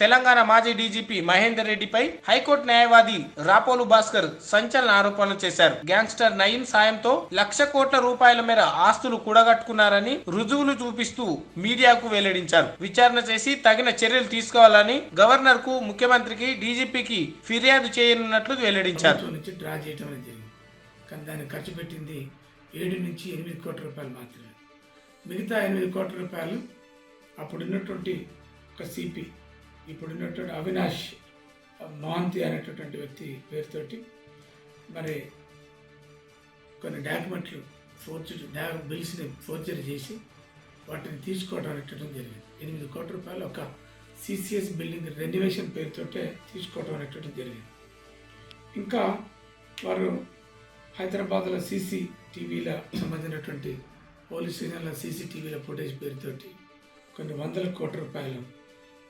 తెలంగాణ మాజీ డీజీపీ మహేందర్ రెడ్డిపై హైకోర్టు న్యాయవాది రాపోలు భాస్కర్ సంచలన ఆరోపణలు చేశారు. గ్యాంగ్స్టర్ నయీం సాయంతో ₹1,00,00,000 మేర ఆస్తులు కూడగట్టుకున్నారని రుజువులు చూపిస్తూ మీడియాకు వెల్లడించారు. విచారణ చేసి తగిన చర్యలు తీసుకోవాలని గవర్నర్ కు, ముఖ్యమంత్రికి, డీజీపీకి ఫిర్యాదు చేయనున్నట్లు వెల్లడించారు. దాన్ని ఖర్చు పెట్టింది 7 నుంచి 8 కోట్ల రూపాయలు మాత్రమే. మిగతా 8 కోట్ల రూపాయలు అప్పుడున్నటువంటి ఒక సిపి, ఇప్పుడున్నటువంటి అవినాష్ మోహంతి అనేటటువంటి వ్యక్తి పేరుతోటి మరి కొన్ని డాక్యుమెంట్లు బిల్స్ని ఫోర్జరీ చేసి వాటిని తీసుకోవడం అనేటటువంటి జరిగింది. 8 కోట్ల రూపాయలు ఒక సిసిఎస్ బిల్డింగ్ రెన్యువేషన్ పేరుతోటే తీసుకోవడం అనేటటువంటి జరిగింది. ఇంకా వారు హైదరాబాద్లో సీసీటీవీల సంబంధించినటువంటి పోలీస్ స్టేషన్ల సీసీటీవీల ఫుటేజ్ పేరుతోటి కొన్ని వందల కోట్ల రూపాయలు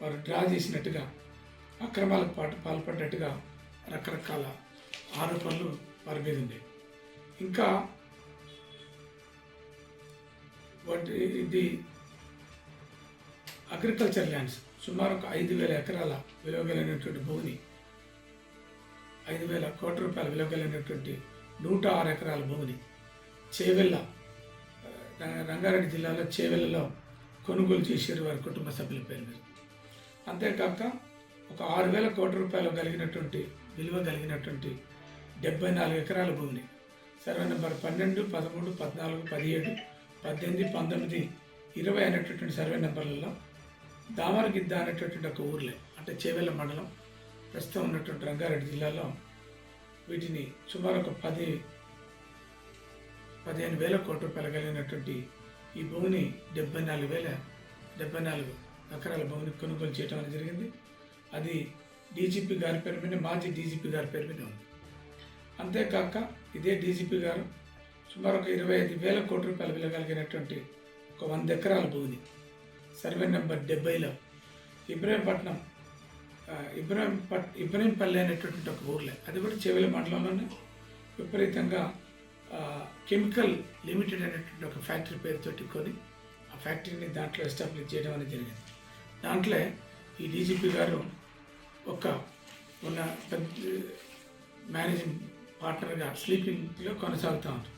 వారు డ్రా చేసినట్టుగా, అక్రమాలకు పాల్పడ్డట్టుగా రకరకాల ఆరోపణలు వారి మీద ఉన్నాయి. ఇంకా ఇది అగ్రికల్చర్ ల్యాండ్స్ సుమారు ఒక 5,000 ఎకరాల విలువ కలిగినటువంటి భూమిని, 5,000 కోట్ల రూపాయల విలువ కలిగినటువంటి 106 ఎకరాల భూమిని చేవెళ్ళ, రంగారెడ్డి జిల్లాలో చేవెళ్ళలో కొనుగోలు చేశారు వారి కుటుంబ సభ్యుల పేరు మీద. అంతేకాక ఒక 6,000 కోట్ల రూపాయలు విలువ కలిగినటువంటి 74 ఎకరాల భూమిని సర్వే నెంబర్ 12, 13, 14, 17, 18, 19, 20 అనేటటువంటి సర్వే నెంబర్లలో దామరగిద్ద అనేటటువంటి ఒక ఊర్లే, అంటే చేవెళ్ళ మండలం ప్రస్తుతం ఉన్నటువంటి రంగారెడ్డి జిల్లాలో వీటిని సుమారు ఒక 15,000 కోట్ల రూపాయలు కలిగినటువంటి ఈ భూమిని 74 ఎకరాల భూమిని కొనుగోలు చేయడం అనేది జరిగింది. అది డీజీపీ గారి పేరు మీద, మాజీ డీజీపీ గారి పేరు మీద ఉంది. అంతేకాక ఇదే డీజీపీ గారు సుమారు ఒక 25,000 కోట్ల రూపాయలు విలువ కలిగినటువంటి ఒక 100 ఎకరాల భూమిని సర్వే నెంబర్ 70లో ఇబ్రహీంపల్లి అనేటటువంటి ఒక ఊర్లే, అది కూడా చేవెళ్ళ మండలంలోనే విపరీతంగా కెమికల్ లిమిటెడ్ అనేటువంటి ఒక ఫ్యాక్టరీ పేరుతోటి కొని ఆ ఫ్యాక్టరీని దాంట్లో ఎస్టాబ్లిష్ చేయడం అనేది జరిగింది. దాంట్లో ఈ డీజీపీ గారు ఉన్న మేనేజింగ్ పార్ట్నర్గా స్లీపింగ్లో కొనసాగుతూ ఉంటారు.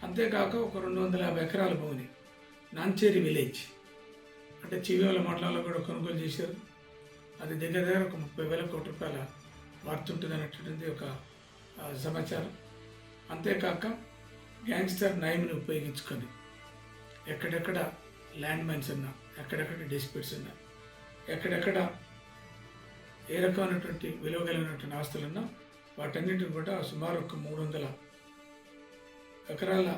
అంతేకాక ఒక 250 ఎకరాల భూమిని నాంచేరి విలేజ్, అంటే చివేల మండలంలో కూడా కొనుగోలు చేశారు. అది దగ్గర ఒక 30,000 కోట్ల రూపాయల వర్త్ ఉంటుంది అనేటువంటిది ఒక సమాచారం. అంతేకాక గ్యాంగ్స్టర్ నయీంని ఉపయోగించుకొని ఎక్కడెక్కడ ల్యాండ్ మైన్స్ ఉన్నా, ఎక్కడెక్కడ డిస్ప్యూట్స్ ఉన్నా, ఎక్కడెక్కడ ఏ రకమైనటువంటి విలువ కలిగినటువంటి ఆస్తులున్నా వాటన్నిటిని కూడా సుమారు ఒక 300 ఎకరాల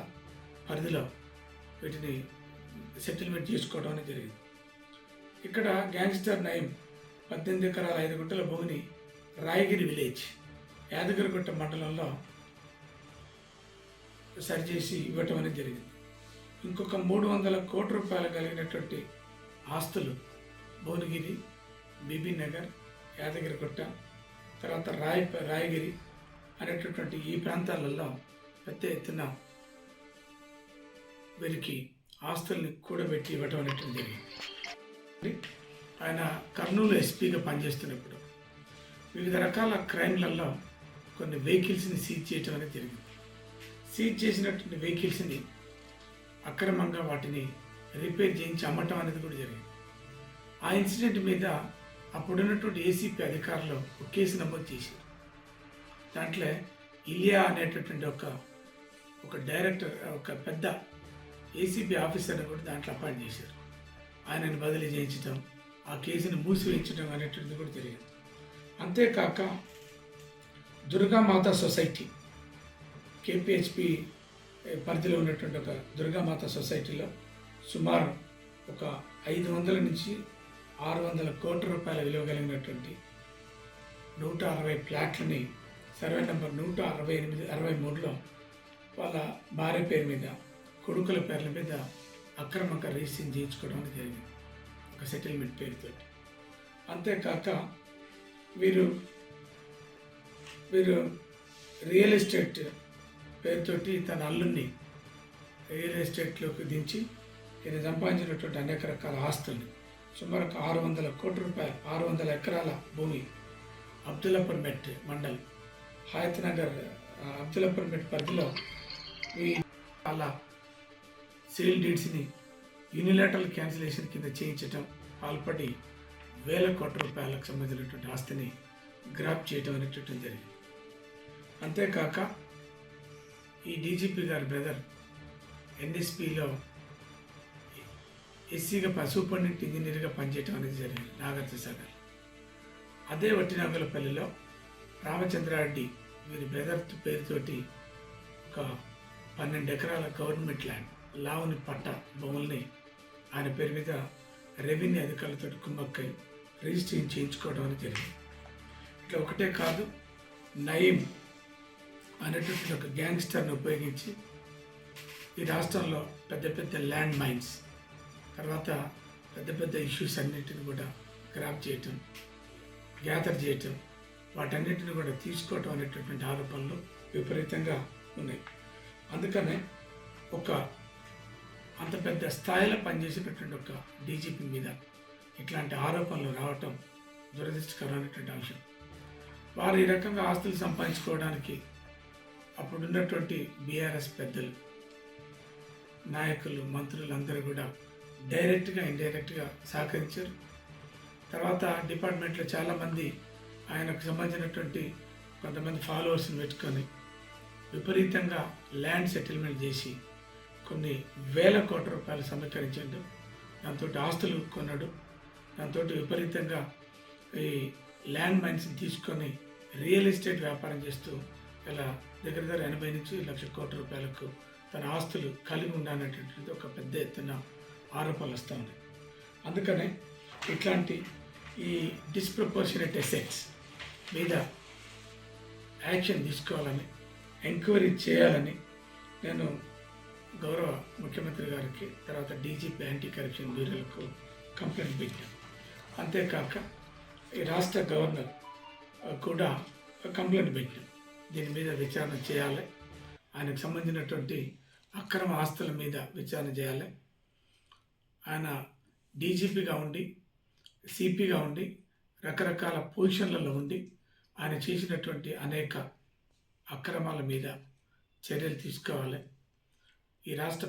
పరిధిలో వీటిని సెటిల్మెంట్ చేసుకోవడం అనేది జరిగింది. ఇక్కడ గ్యాంగ్స్టర్ నయీం 18 ఎకరాల 5 గుంటల భూమిని రాయగిరి విలేజ్, యాదగిరిగుట్ట మండలంలో సరిచేసి ఇవ్వటం అనేది జరిగింది. ఇంకొక 300 కోట్ల రూపాయలు కలిగినటువంటి ఆస్తులు భువనగిరి, బీబీ నగర్, యాదగిరిగుట్ట, తర్వాత రాయగిరి అనేటటువంటి ఈ ప్రాంతాలలో పెద్ద ఎత్తున వీరికి ఆస్తుల్ని కూడబెట్టి ఇవ్వటం అనేటువంటి జరిగింది. ఆయన కర్నూలు ఎస్పీగా పనిచేస్తున్నప్పుడు వివిధ రకాల క్రైమ్లలో కొన్ని వెహికల్స్ని సీజ్ చేయటం అనేది జరిగింది. సీజ్ చేసినటువంటి వెహికల్స్ని అక్రమంగా వాటిని రిపేర్ చేయించి అమ్మటం అనేది కూడా జరిగింది. ఆ ఇన్సిడెంట్ మీద అప్పుడున్నటువంటి ఏసీపీ అధికారులు ఒక కేసు నమోదు చేశారు. దాంట్లో ఇలియా అనేటటువంటి ఒక డైరెక్టర్, ఒక పెద్ద ఏసీపీ ఆఫీసర్ని కూడా దాంట్లో అపాయింట్ చేశారు. ఆయనను బదిలీ చేయించడం, ఆ కేసును మూసివేయించడం అనేటువంటిది కూడా జరిగింది. అంతేకాక దుర్గామాత సొసైటీ, కేపీహెచ్పి పరిధిలో ఉన్నటువంటి ఒక దుర్గామాత సొసైటీలో సుమారు ఒక 500 నుంచి 600 కోట్ల రూపాయల విలువ కలిగినటువంటి 160 ఫ్లాట్లని సర్వే నెంబర్ 168, 63లో వాళ్ళ భార్య పేరు మీద, కొడుకుల పేర్ల మీద అక్రమంగా రిజిస్ట్రేషన్ చేయించుకోవడం జరిగింది ఒక సెటిల్మెంట్ పేరుతో. అంతేకాక వీరు రియల్ ఎస్టేట్ పేరుతోటి తన అల్లుని రియల్ ఎస్టేట్లోకి దించి ఈయన సంపాదించినటువంటి అనేక రకాల ఆస్తుల్ని సుమారు 600 కోట్ల రూపాయలు 600 ఎకరాల భూమి అబ్దుల్లాపూర్ మెట్ మండల్ హయత్ నగర్ అబ్దుల్లాపూర్ మెట్ పరిధిలో ఈ అలా సేల్ డీడ్స్ని యూనిలాటరల్ క్యాన్సిలేషన్ కింద చేయించడం పాల్పడి వేల కోట్ల రూపాయలకు సంబంధించినటువంటి ఆస్తిని గ్రాప్ చేయడం అనేటటువంటి జరిగింది. అంతేకాక ఈ డీజీపీ గారి బ్రదర్ ఎన్ఎస్పిలో ఎస్సీగా సూపరింటెండెంట్ ఇంజనీర్గా పనిచేయడం అనేది జరిగింది నాగార్జునసాగర్. అదే వట్టినాగులపల్లిలో రామచంద్రారెడ్డి వీరి బ్రదర్ పేరుతోటి ఒక 12 ఎకరాల గవర్నమెంట్ ల్యాండ్ లావుని పట్ట భూముల్ని ఆయన పేరు మీద రెవెన్యూ అధికారులతో కుమ్మక్కై రిజిస్ట్రేషన్ చేయించుకోవడం అనేది జరిగింది. ఇట్లా ఒకటే కాదు, నయీం అనేటువంటి ఒక గ్యాంగ్స్టర్ని ఉపయోగించి ఈ రాష్ట్రంలో పెద్ద పెద్ద ల్యాండ్ మైన్స్ తర్వాత పెద్ద పెద్ద ఇష్యూస్ అన్నింటిని కూడా గ్రాప్ చేయటం, గ్యాదర్ చేయటం, వాటన్నిటిని కూడా తీసుకోవటం అనేటటువంటి ఆరోపణలు విపరీతంగా ఉన్నాయి. అందుకనే ఒక అంత పెద్ద స్థాయిలో పనిచేసినటువంటి ఒక డీజీపీ మీద ఇట్లాంటి ఆరోపణలు రావటం దురదృష్టకరమైనటువంటి అంశం. వారు ఈ రకంగా ఆస్తులు సంపాదించుకోవడానికి అప్పుడున్నటువంటి బీఆర్ఎస్ పెద్దలు, నాయకులు, మంత్రులు అందరూ కూడా డైరెక్ట్గా ఇండైరెక్ట్గా సహకరించారు. తర్వాత డిపార్ట్మెంట్లో చాలామంది ఆయనకు సంబంధించినటువంటి కొంతమంది ఫాలోవర్స్ని పెట్టుకొని విపరీతంగా ల్యాండ్ సెటిల్మెంట్ చేసి కొన్ని వేల కోట్ల రూపాయలు సమీకరించాడు. దాంతో ఆస్తులు కొన్నాడు. దాంతో విపరీతంగా ఈ ల్యాండ్ మైన్స్ని తీసుకొని రియల్ ఎస్టేట్ వ్యాపారం చేస్తూ ఇలా దగ్గర 80 నుంచి 1,00,000 కోట్ల రూపాయలకు తన ఆస్తులు కలిగి ఉండనేటువంటిది ఒక పెద్ద ఎత్తున ఆరోపణలు వస్తూ ఉన్నాయి. అందుకనే ఇట్లాంటి ఈ డిస్ప్రపోర్షనేట్ ఎసెట్స్ మీద యాక్షన్ తీసుకోవాలని, ఎంక్వైరీ చేయాలని నేను గౌరవ ముఖ్యమంత్రి గారికి తర్వాత డీజీపీ యాంటీ కరప్షన్ బ్యూరోలకు కంప్లైంట్ పెట్టాను. అంతేకాక ఈ రాష్ట్ర గవర్నర్ కూడా కంప్లైంట్ పెట్టాం. దీని మీద విచారణ చేయాలి, ఆయనకు సంబంధించినటువంటి అక్రమ ఆస్తుల మీద విచారణ చేయాలి. ఆయన డీజీపీగా ఉండి సిపిగా ఉండి రకరకాల పొజిషన్లలో ఉండి ఆయన చేసినటువంటి అనేక అక్రమాల మీద చర్యలు తీసుకోవాలి. ఈ రాష్ట్ర